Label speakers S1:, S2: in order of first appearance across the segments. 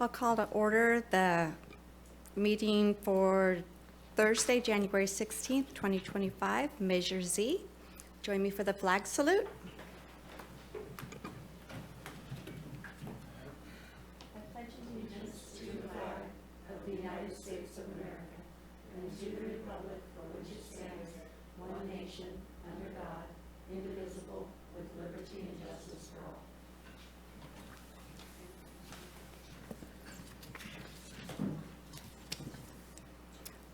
S1: I'll call to order the meeting for Thursday, January 16th, 2025, Measure Z. Join me for the flag salute. I pledge allegiance to the flag of the United States of America and to the republic for which it stands, one nation, under God, indivisible, with liberty and justice for all.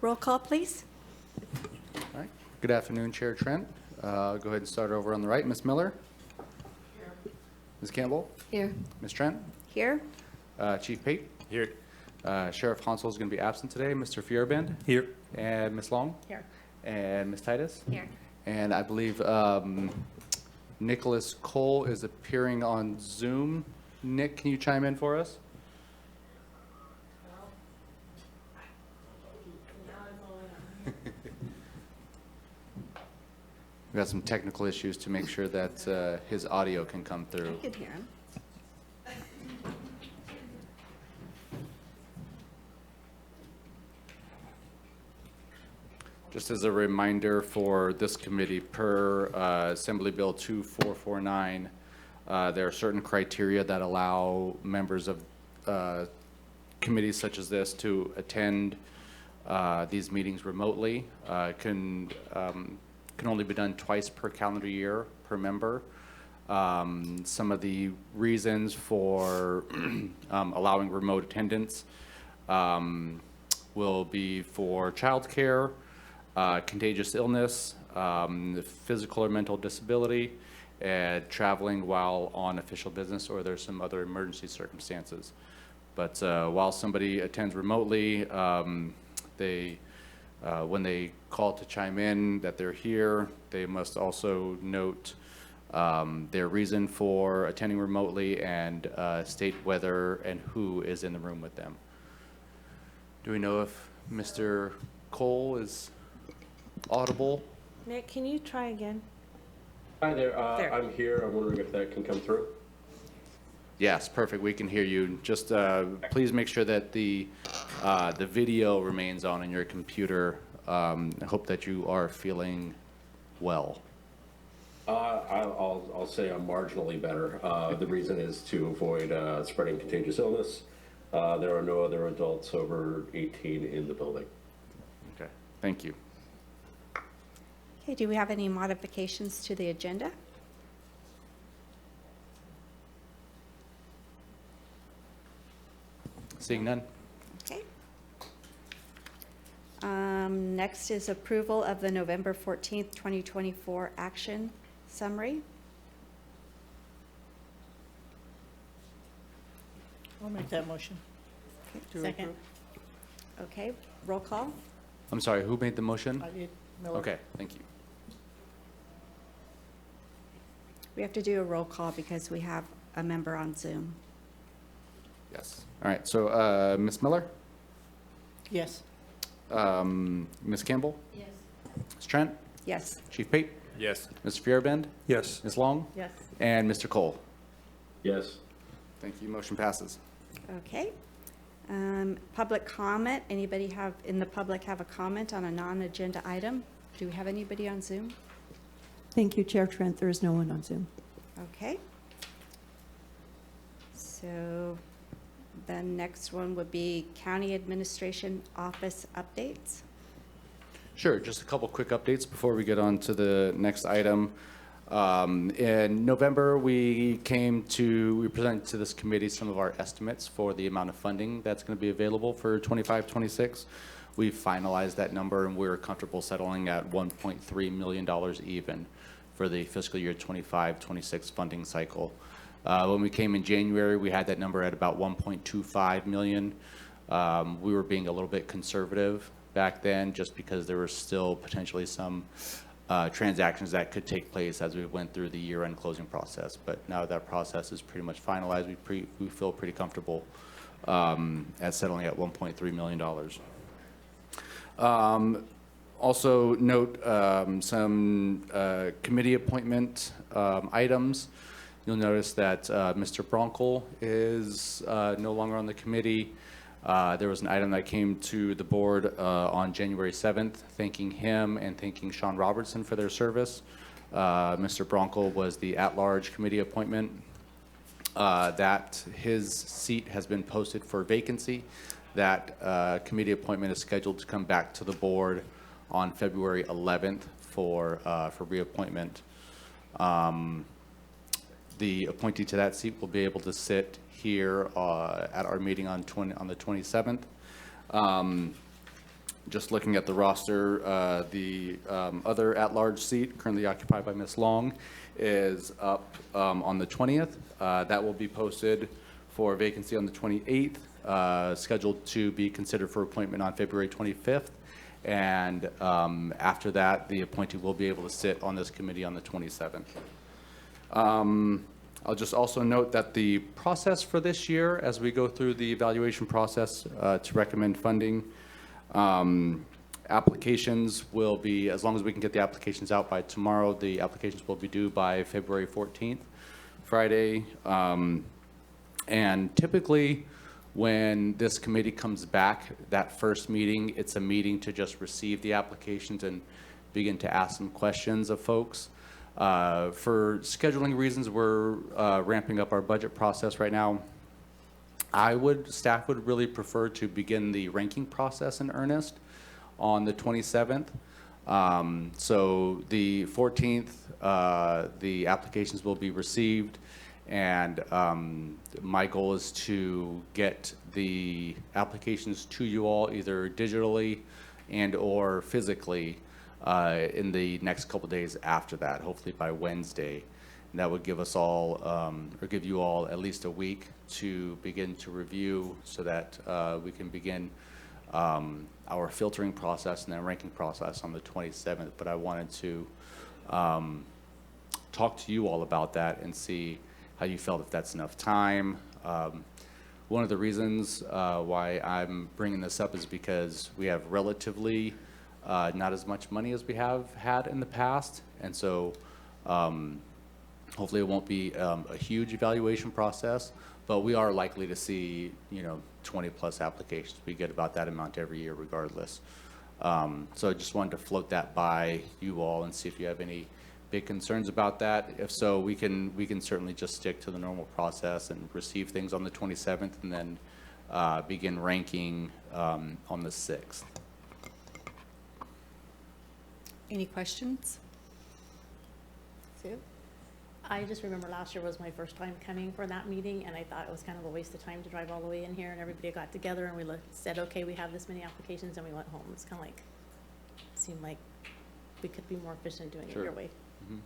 S1: Roll call, please.
S2: All right. Good afternoon, Chair Trent. Go ahead and start over on the right. Ms. Miller? Here. Ms. Campbell?
S1: Here.
S2: Ms. Trent?
S1: Here.
S2: Chief Pate?
S3: Here.
S2: Sheriff Hansel is going to be absent today. Mr. Feuerbend?
S3: Here.
S2: And Ms. Long?
S1: Here.
S2: And Ms. Titus?
S1: Here.
S2: And I believe Nicholas Cole is appearing on Zoom. Nick, can you chime in for us? We got some technical issues to make sure that his audio can come through.
S1: I could hear him.
S2: Just as a reminder for this committee, per Assembly Bill 2449, there are certain criteria that allow members of committees such as this to attend these meetings remotely. Can only be done twice per calendar year per member. Some of the reasons for allowing remote attendance will be for childcare, contagious illness, physical or mental disability, and traveling while on official business, or there's some other emergency circumstances. But while somebody attends remotely, when they call to chime in that they're here, they must also note their reason for attending remotely and state whether and who is in the room with them. Do we know if Mr. Cole is audible?
S4: Nick, can you try again?
S3: Hi there.
S4: There.
S3: I'm here. I'm wondering if that can come through.
S2: Yes, perfect. We can hear you. Just please make sure that the video remains on in your computer. I hope that you are feeling well.
S3: I'll say I'm marginally better. The reason is to avoid spreading contagious illness. There are no other adults over 18 in the building.
S2: Okay, thank you.
S1: Okay, do we have any modifications to the agenda?
S2: Seeing none.
S1: Okay. Next is approval of the November 14th, 2024 action summary.
S5: I'll make that motion. to
S4: Second.
S5: approve.
S1: Okay, roll call.
S2: I'm sorry, who made the motion?
S5: I did. Miller.
S2: Okay, thank you.
S1: We have to do a roll call because we have a member on Zoom.
S2: Yes. All right, so Ms. Miller?
S5: Yes.
S2: Ms. Campbell?
S4: Yes.
S2: Ms. Trent?
S1: Yes.
S2: Chief Pate?
S3: Yes.
S2: Mr. Feuerbend?
S3: Yes.
S2: Ms. Long?
S4: Yes.
S2: And Mr. Cole?
S3: Yes.
S2: Thank you, motion passes.
S1: Okay. Public comment. Anybody in the public have a comment on a non-agenda item? Do we have anybody on Zoom?
S6: Thank you, Chair Trent. There is no one on Zoom.
S1: Okay. So the next one would be County Administration Office updates.
S2: Sure, just a couple quick updates before we get on to the next item. In November, we presented to this committee some of our estimates for the amount of funding that's going to be available for 25-26. We've finalized that number and we're comfortable settling at $1.3 million even for the fiscal year 25-26 funding cycle. When we came in January, we had that number at about 1.25 million. We were being a little bit conservative back then just because there were still potentially some transactions that could take place as we went through the year-end closing process. But now that process is pretty much finalized, we feel pretty comfortable at settling at $1.3 million. Also note some committee appointment items. You'll notice that Mr. Bronkel is no longer on the committee. There was an item that came to the board on January 7th, thanking him and thanking Sean Robertson for their service. Mr. Bronkel was the at-large committee appointment. That his seat has been posted for vacancy. That committee appointment is scheduled to come back to the board on February 11th for reappointment. The appointee to that seat will be able to sit here at our meeting on the 27th. Just looking at the roster, the other at-large seat currently occupied by Ms. Long is up on the 20th. That will be posted for vacancy on the 28th, scheduled to be considered for appointment on February 25th. And after that, the appointee will be able to sit on this committee on the 27th. I'll just also note that the process for this year, as we go through the evaluation process to recommend funding, applications will be, as long as we can get the applications out by tomorrow, the applications will be due by February 14th, Friday. And typically, when this committee comes back, that first meeting, it's a meeting to just receive the applications and begin to ask some questions of folks. For scheduling reasons, we're ramping up our budget process right now. Staff would really prefer to begin the ranking process in earnest on the 27th. So the 14th, the applications will be received, and my goal is to get the applications to you all either digitally and or physically in the next couple days after that, hopefully by Wednesday. And that would give us all, or give you all at least a week to begin to review so that we can begin our filtering process and then ranking process on the 27th. But I wanted to talk to you all about that and see how you felt, if that's enough time. One of the reasons why I'm bringing this up is because we have relatively not as much money as we have had in the past. And so hopefully it won't be a huge evaluation process, but we are likely to see, 20 plus applications. We get about that amount every year regardless. So I just wanted to float that by you all and see if you have any big concerns about that. If so, we can certainly just stick to the normal process and receive things on the 27th and then begin ranking on the 6th.
S7: Any questions? Sue?
S8: I just remember last year was my first time coming for that meeting, and I thought it was kind of a waste of time to drive all the way in here, and everybody got together and we said, okay, we have this many applications, and we went home. It's kind of like, seemed like we could be more efficient doing it
S2: Sure.
S8: your way.
S2: Mm-hmm.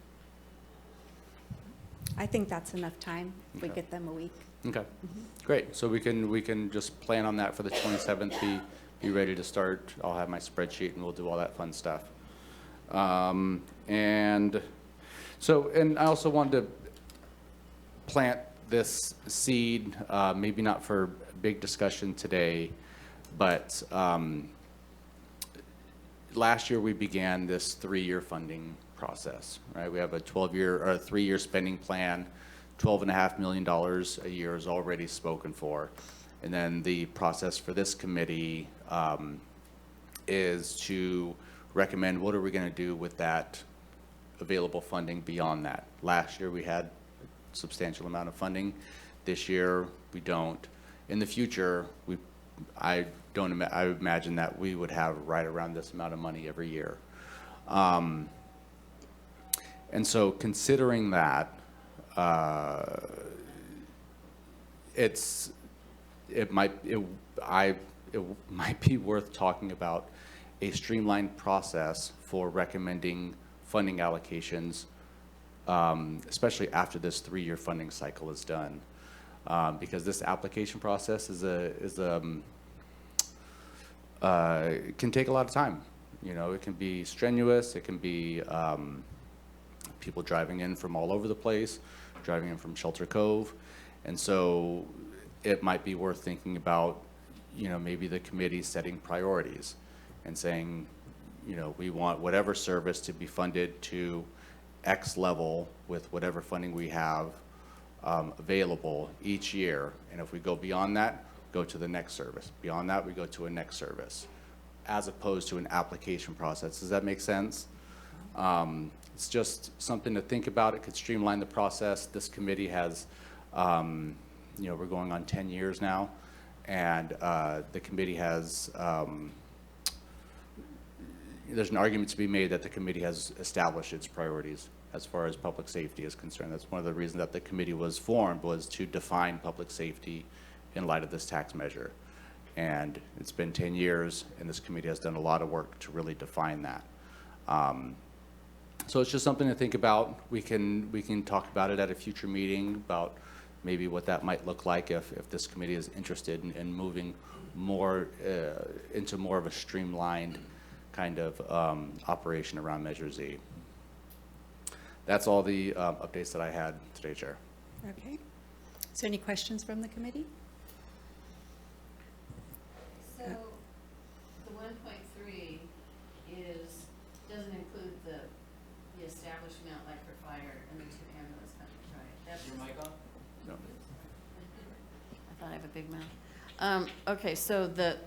S7: I think that's enough time. If we
S2: Okay.
S7: get them a week.
S2: Okay, great. So we can just plan on that for the 27th. Be ready to start. I'll have my spreadsheet and we'll do all that fun stuff. And I also wanted to plant this seed, maybe not for big discussion today, but last year we began this 3-year funding process, right? We have a 3-year spending plan. $12.5 million a year is already spoken for. And then the process for this committee is to recommend what are we going to do with that available funding beyond that. Last year we had a substantial amount of funding. This year we don't. In the future, I imagine that we would have right around this amount of money every year. And so considering that, it might be worth talking about a streamlined process for recommending funding allocations, especially after this 3-year funding cycle is done, because this application process can take a lot of time. It can be strenuous. It can be people driving in from all over the place, driving in from Shelter Cove, and so it might be worth thinking about, maybe the committee setting priorities and saying, we want whatever service to be funded to X level with whatever funding we have, available each year. And if we go beyond that, go to the next service. Beyond that, we go to a next service, as opposed to an application process. Does that make sense? It's just something to think about. It could streamline the process. This committee has, we're going on 10 years now, and the committee has, there's an argument to be made that the committee has established its priorities as far as public safety is concerned. That's one of the reasons that the committee was formed, was to define public safety in light of this tax measure. And it's been 10 years, and this committee has done a lot of work to really define that. So it's just something to think about. We can talk about it at a future meeting, about maybe what that might look like if this committee is interested in moving more into more of a streamlined kind of operation around Measure Z. That's all the updates that I had today, Chair.
S7: Okay. Is there any questions from the committee?
S1: So the 1.3 doesn't include the established amount like for fire and the 2 ambulance companies, right? That's your mic on?
S2: No.
S1: I thought I have a big mouth. Okay, so the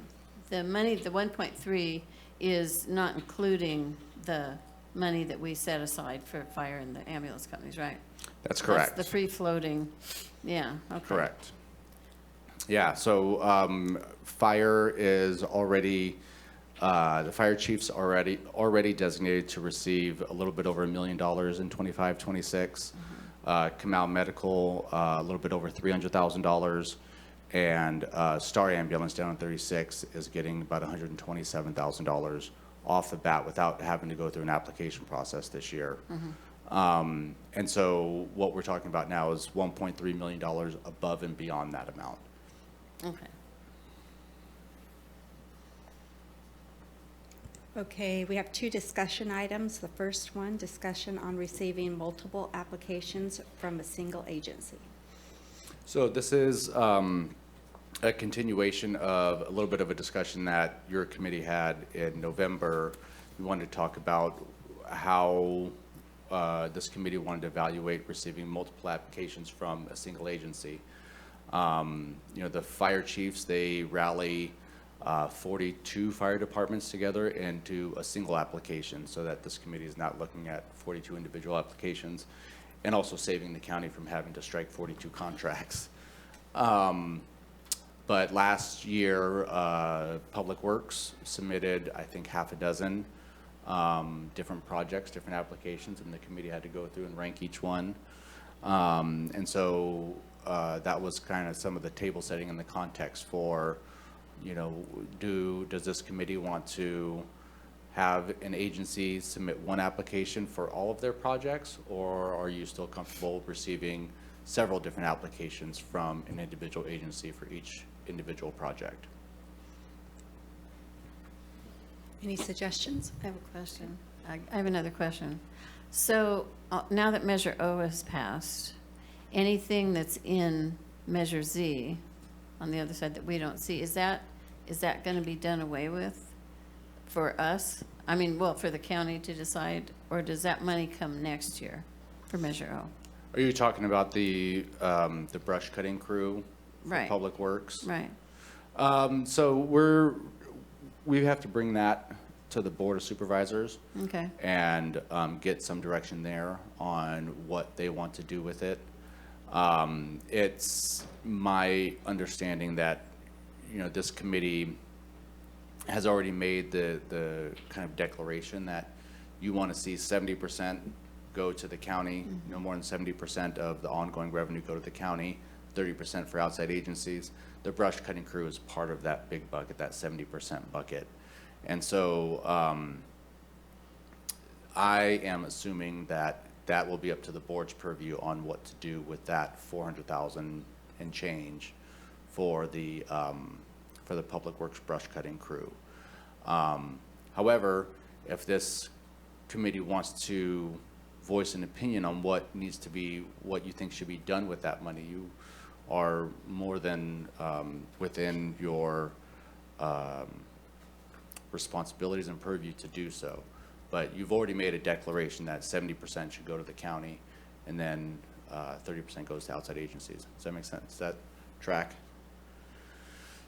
S1: money, the 1.3 is not including the money that we set aside for fire and the ambulance companies, right?
S2: That's correct.
S1: That's the free floating, yeah, okay.
S2: Correct. Yeah, so fire is already, the fire chief's already designated to receive a little bit over $1 million in 25-26. Kamau Medical, a little bit over $300,000. And Star Ambulance down in 36 is getting about $127,000 off the bat without having to go through an application process this year. And so what we're talking about now is $1.3 million above and beyond that amount.
S1: Okay.
S7: Okay, we have 2 discussion items. The first one, discussion on receiving multiple applications from a single agency.
S2: So this is a continuation of a little bit of a discussion that your committee had in November. We wanted to talk about how this committee wanted to evaluate receiving multiple applications from a single agency. The fire chiefs, they rally 42 fire departments together into a single application, so that this committee is not looking at 42 individual applications, and also saving the county from having to strike 42 contracts. But last year, Public Works submitted, I think, half a dozen different projects, different applications, and the committee had to go through and rank each one. And so that was kind of some of the table setting in the context for, does this committee want to have an agency submit one application for all of their projects, or are you still comfortable receiving several different applications from an individual agency for each individual project?
S7: Any suggestions?
S1: I have a question. I have another question. So now that Measure O has passed, anything that's in Measure Z on the other side that we don't see, is that going to be done away with for us? I mean, well, for the county to decide, or does that money come next year for Measure O?
S2: Are you talking about the brush cutting crew for
S1: Right.
S2: Public Works?
S1: Right.
S2: So we have to bring that to the Board of Supervisors
S1: Okay.
S2: and get some direction there on what they want to do with it. It's my understanding that, this committee has already made the kind of declaration that you want to see 70% go to the county, no more than 70% of the ongoing revenue go to the county, 30% for outside agencies. The brush cutting crew is part of that big bucket, that 70% bucket. And so I am assuming that that will be up to the board's purview on what to do with that 400,000 and change for the Public Works brush cutting crew. However, if this committee wants to voice an opinion on what you think should be done with that money, you are more than within your responsibilities and purview to do so. But you've already made a declaration that 70% should go to the county, and then 30% goes to outside agencies. Does that make sense? Does that track?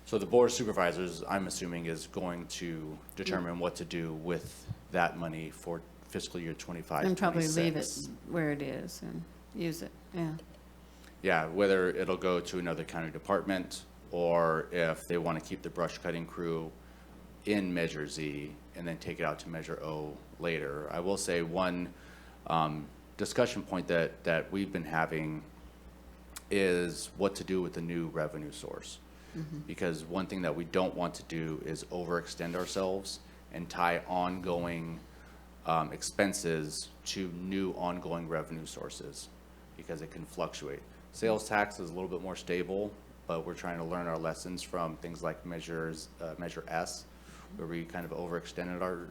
S2: So the Board of Supervisors, I'm assuming, is going to determine what to do with that money for fiscal year 25,
S1: And probably leave it
S2: 26.
S1: where it is and use it, yeah.
S2: Yeah, whether it'll go to another county department, or if they want to keep the brush cutting crew in Measure Z and then take it out to Measure O later. I will say one discussion point that we've been having is what to do with the new revenue source. Because one thing that we don't want to do is overextend ourselves and tie ongoing expenses to new ongoing revenue sources, because it can fluctuate. Sales tax is a little bit more stable, but we're trying to learn our lessons from things like Measure S, where we kind of overextended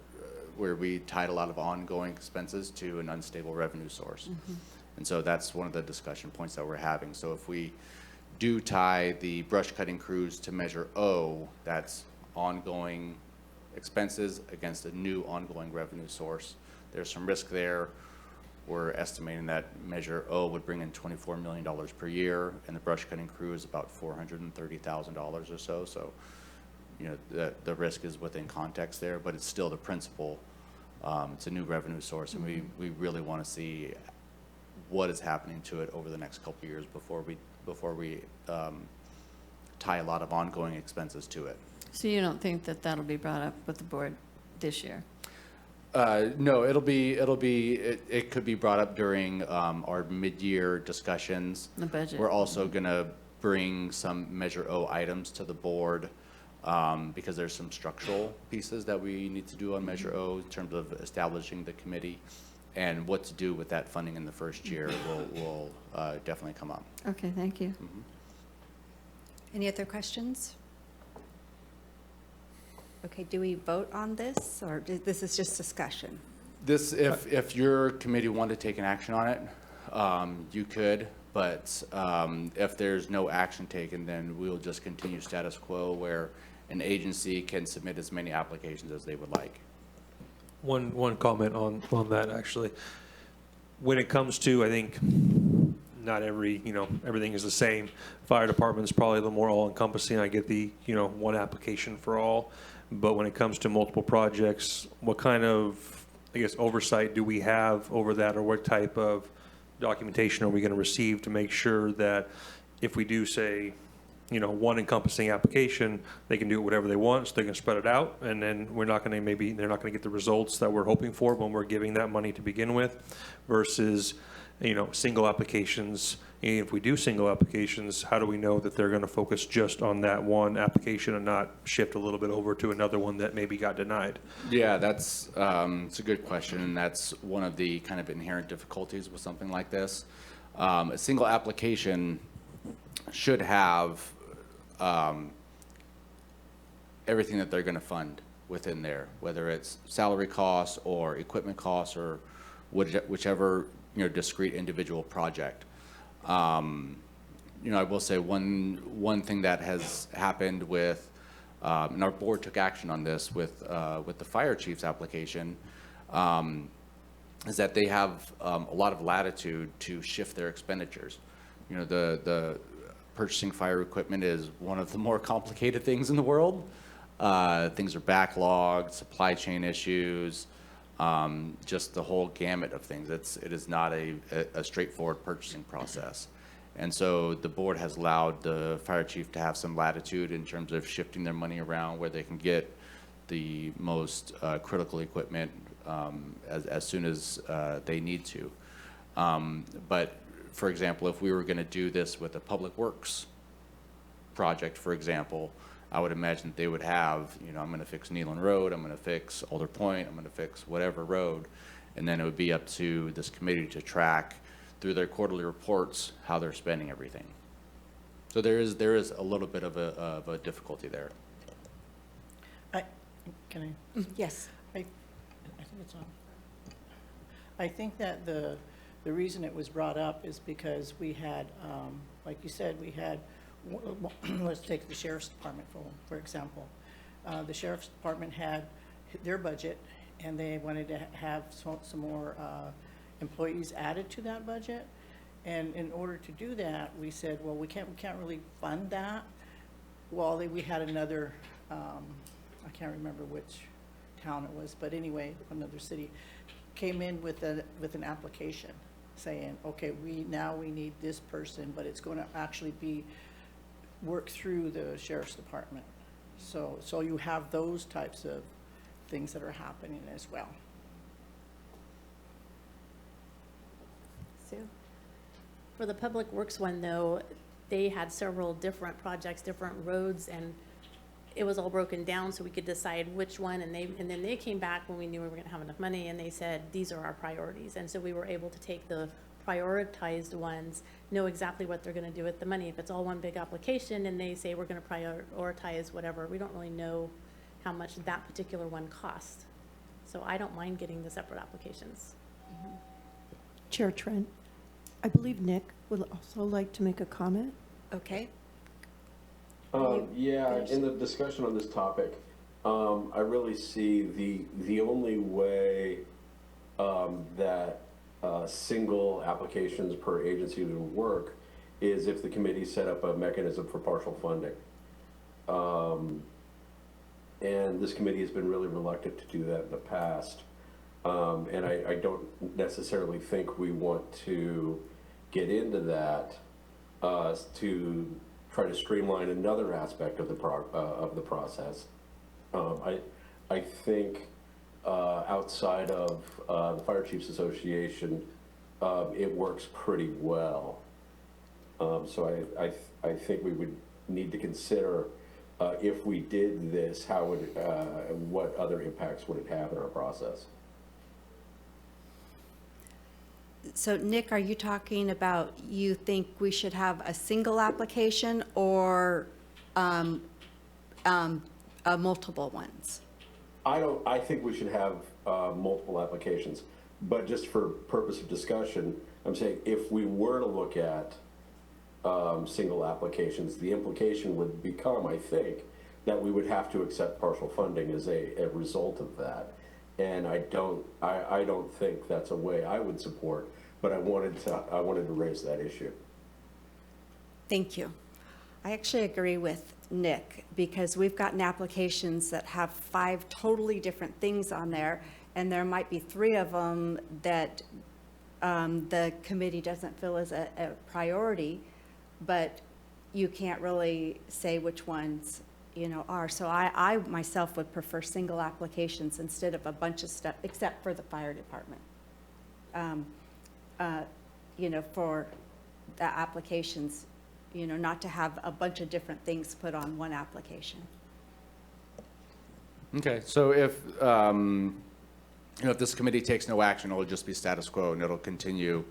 S2: where we tied a lot of ongoing expenses to an unstable revenue source. And so that's one of the discussion points that we're having. So if we do tie the brush cutting crews to Measure O, that's ongoing expenses against a new ongoing revenue source. There's some risk there. We're estimating that Measure O would bring in $24 million per year, and the brush cutting crew is about $430,000 or so. So, you know, the risk is within context there, but it's still the principle. It's a new revenue source, and we really want to see what is happening to it over the next couple of years before we tie a lot of ongoing expenses to it.
S1: So you don't think that that'll be brought up with the board this year?
S2: No, it could be brought up during our mid-year discussions.
S1: The budget?
S2: We're also going to bring some Measure O items to the board because there's some structural pieces that we need to do on Measure O in terms of establishing the committee, and what to do with that funding in the first year will definitely come up.
S1: Okay, thank you.
S7: Any other questions? Okay, do we vote on this, or this is just discussion?
S2: This, if your committee wanted to take an action on it, you could, but if there's no action taken, then we'll just continue status quo where an agency can submit as many applications as they would like.
S9: One comment on that, actually. When it comes to, I think, not everything is the same. Fire department's probably a little more all-encompassing. I get the, one application for all. But when it comes to multiple projects, what kind of, oversight do we have over that, or what type of documentation are we going to receive to make sure that if we do say, one encompassing application, they can do whatever they want, so they can spread it out, and then they're not going to get the results that we're hoping for when we're giving that money to begin with, versus, single applications. If we do single applications, how do we know that they're going to focus just on that one application and not shift a little bit over to another one that maybe got denied?
S2: Yeah, it's a good question, and that's one of the kind of inherent difficulties with something like this. A single application should have everything that they're going to fund within there, whether it's salary costs or equipment costs or whichever discrete individual project. I will say one thing that has happened with, and our board took action on this with the fire chief's application, is that they have a lot of latitude to shift their expenditures. The purchasing fire equipment is one of the more complicated things in the world. Things are backlogged, supply chain issues, just the whole gamut of things. It is not a straightforward purchasing process. And so the board has allowed the fire chief to have some latitude in terms of shifting their money around where they can get the most critical equipment as soon as they need to. But for example, if we were going to do this with a public works project, for example, I would imagine that they would have, I'm going to fix Nealon Road, I'm going to fix Alder Point, I'm going to fix whatever road, and then it would be up to this committee to track through their quarterly reports how they're spending everything. So there is a little bit of a difficulty there.
S5: Can I?
S7: Yes.
S5: I think it's on. I think that the reason it was brought up is because we had, like you said, we had, let's take the sheriff's department for example. The sheriff's department had their budget, and they wanted to have some more employees added to that budget. And in order to do that, we said, well, we can't really fund that. Well, we had another, I can't remember which town it was, but anyway, another city came in with an application saying, okay, we need this person, but it's going to actually be worked through the sheriff's department. So you have those types of things that are happening as well.
S8: Sue? For the Public Works one, though, they had several different projects, different roads, and it was all broken down so we could decide which one, and then they came back when we knew we were gonna have enough money, and they said, these are our priorities. And so we were able to take the prioritized ones, know exactly what they're gonna do with the money. If it's all one big application and they say we're gonna prioritize whatever, we don't really know how much that particular one costs. So I don't mind getting the separate applications.
S6: Chair Trent, I believe Nick would also like to make a comment.
S7: Okay.
S3: Yeah,
S7: finish
S3: in the discussion on this topic, I really see the only way that single applications per agency would work is if the committee set up a mechanism for partial funding. And this committee has been really reluctant to do that in the past. And I don't necessarily think we want to get into that to try to streamline another aspect of the process. I think outside of the Fire Chiefs Association, it works pretty well. So I think we would need to consider if we did this, how would what other impacts would it have in our process?
S7: So Nick, are you talking about, you think we should have a single application or multiple ones?
S3: I think we should have multiple applications, but just for purpose of discussion, I'm saying if we were to look at single applications, the implication would become, I think, that we would have to accept partial funding as a result of that. And I don't think that's a way I would support, but I wanted to raise that issue.
S7: Thank you. I actually agree with Nick, because we've gotten applications that have 5 totally different things on there, and there might be 3 of them that the committee doesn't feel is a priority, but you can't really say which ones, are. So I myself would prefer single applications instead of a bunch of stuff, except for the fire department. For the applications, not to have a bunch of different things put on one application.
S2: Okay, so if this committee takes no action, it'll just be status quo, and it'll continue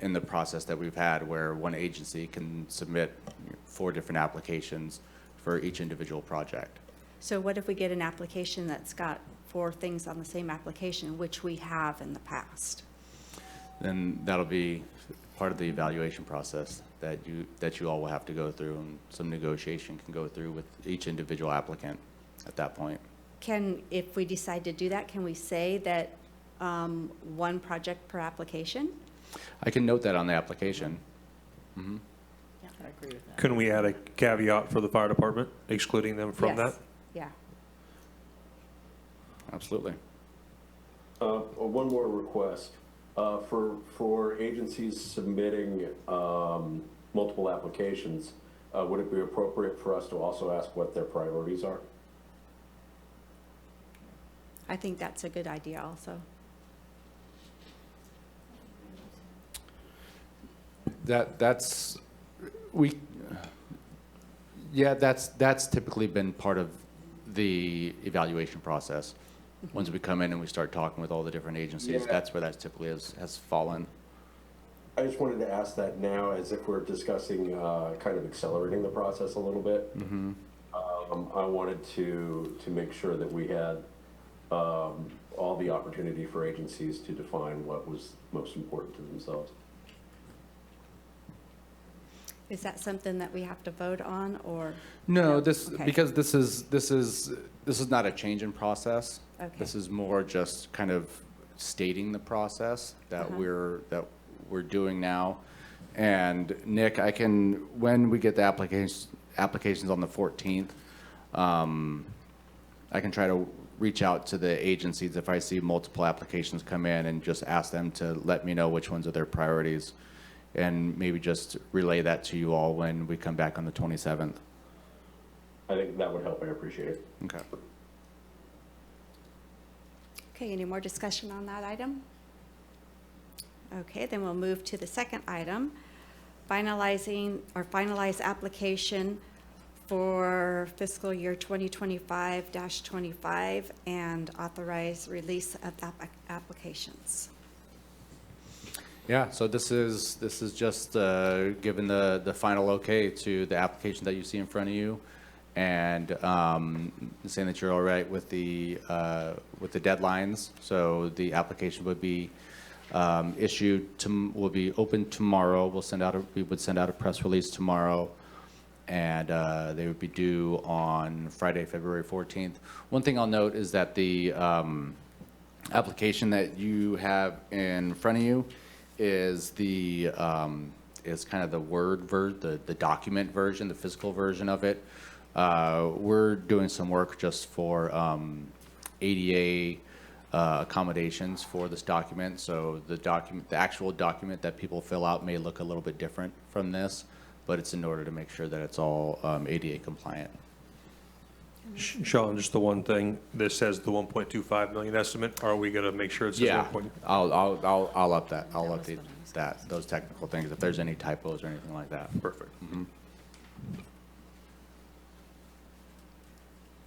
S2: in the process that we've had, where one agency can submit 4 different applications for each individual project.
S7: So what if we get an application that's got 4 things on the same application, which we have in the past?
S2: Then that'll be part of the evaluation process that you all will have to go through, and some negotiation can go through with each individual applicant at that point.
S7: If we decide to do that, can we say that 1 project per application?
S2: I can note that on the application. Mm-hmm.
S5: Yeah, I agree with that.
S9: Couldn't we add a caveat for the fire department, excluding them from that?
S7: Yes. Yeah.
S2: Absolutely.
S3: One more request. For agencies submitting multiple applications, would it be appropriate for us to also ask what their priorities are?
S7: I think that's a good idea also.
S2: That's typically been part of the evaluation process. Once we come in and we start talking with all the different agencies,
S3: Yeah.
S2: that's where that typically has fallen.
S3: I just wanted to ask that now, as if we're discussing kind of accelerating the process a little bit.
S2: Mm-hmm.
S3: I wanted to make sure that we had all the opportunity for agencies to define what was most important to themselves.
S7: Is that something that we have to vote on, or?
S2: No,
S7: Okay.
S2: because this is not a change in process.
S7: Okay.
S2: This is more just kind of stating the process that
S7: Uh-huh.
S2: we're doing now. And Nick, when we get the applications on the 14th, I can try to reach out to the agencies if I see multiple applications come in and just ask them to let me know which ones are their priorities, and maybe just relay that to you all when we come back on the 27th.
S3: I think that would help. I appreciate it.
S2: Okay.
S7: Okay, any more discussion on that item? Okay, then we'll move to the second item, finalize application for fiscal year 2025-25 and authorize release of applications.
S2: Yeah, so this is just giving the final okay to the application that you see in front of you, and saying that you're all right with the deadlines. So the application would be will be open tomorrow. We would send out a press release tomorrow, and they would be due on Friday, February 14th. One thing I'll note is that the application that you have in front of you is kind of the document version, the physical version of it. We're doing some work just for ADA accommodations for this document. So the actual document that people fill out may look a little bit different from this, but it's in order to make sure that it's all ADA compliant.
S9: Sean, just the one thing, this says the 1.25 million estimate. Are we gonna make sure it says
S2: Yeah,
S9: 1.?
S2: I'll update those technical things if there's any typos or anything like that.
S9: Perfect.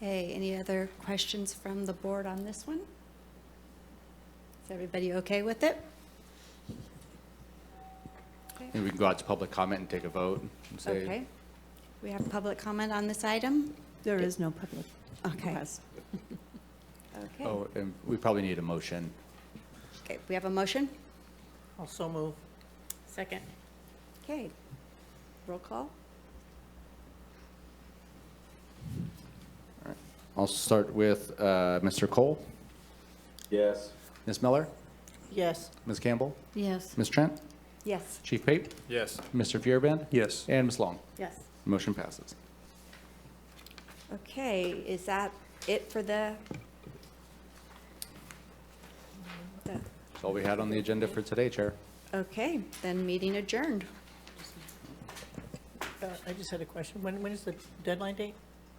S7: Hey, any other questions from the board on this one? Is everybody okay with it?
S2: And we can go out to public comment and take a vote and say.
S7: Okay. We have public comment on this item?
S6: There is no public
S7: Okay.
S6: request.
S7: Okay.
S2: Oh, and we probably need a motion.
S7: Okay, we have a motion?
S5: Also move.
S8: Second.
S7: Okay. Roll call?
S2: I'll start with Mr. Cole,
S3: Yes.
S2: Ms. Miller,
S5: Yes.
S2: Ms. Campbell,
S6: Yes.
S2: Ms. Trent,
S7: Yes.
S2: Chief Pape,
S9: Yes.
S2: Mr. Feuerband,
S9: Yes.
S2: and Ms. Long.
S8: Yes.
S2: Motion passes.
S7: Okay, is that it for the?
S2: That's all we had on the agenda for today, Chair.
S7: Okay, then meeting adjourned.
S5: I just had a question. When is the deadline date,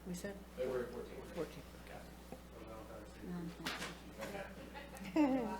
S5: we said? February 14th. 14th.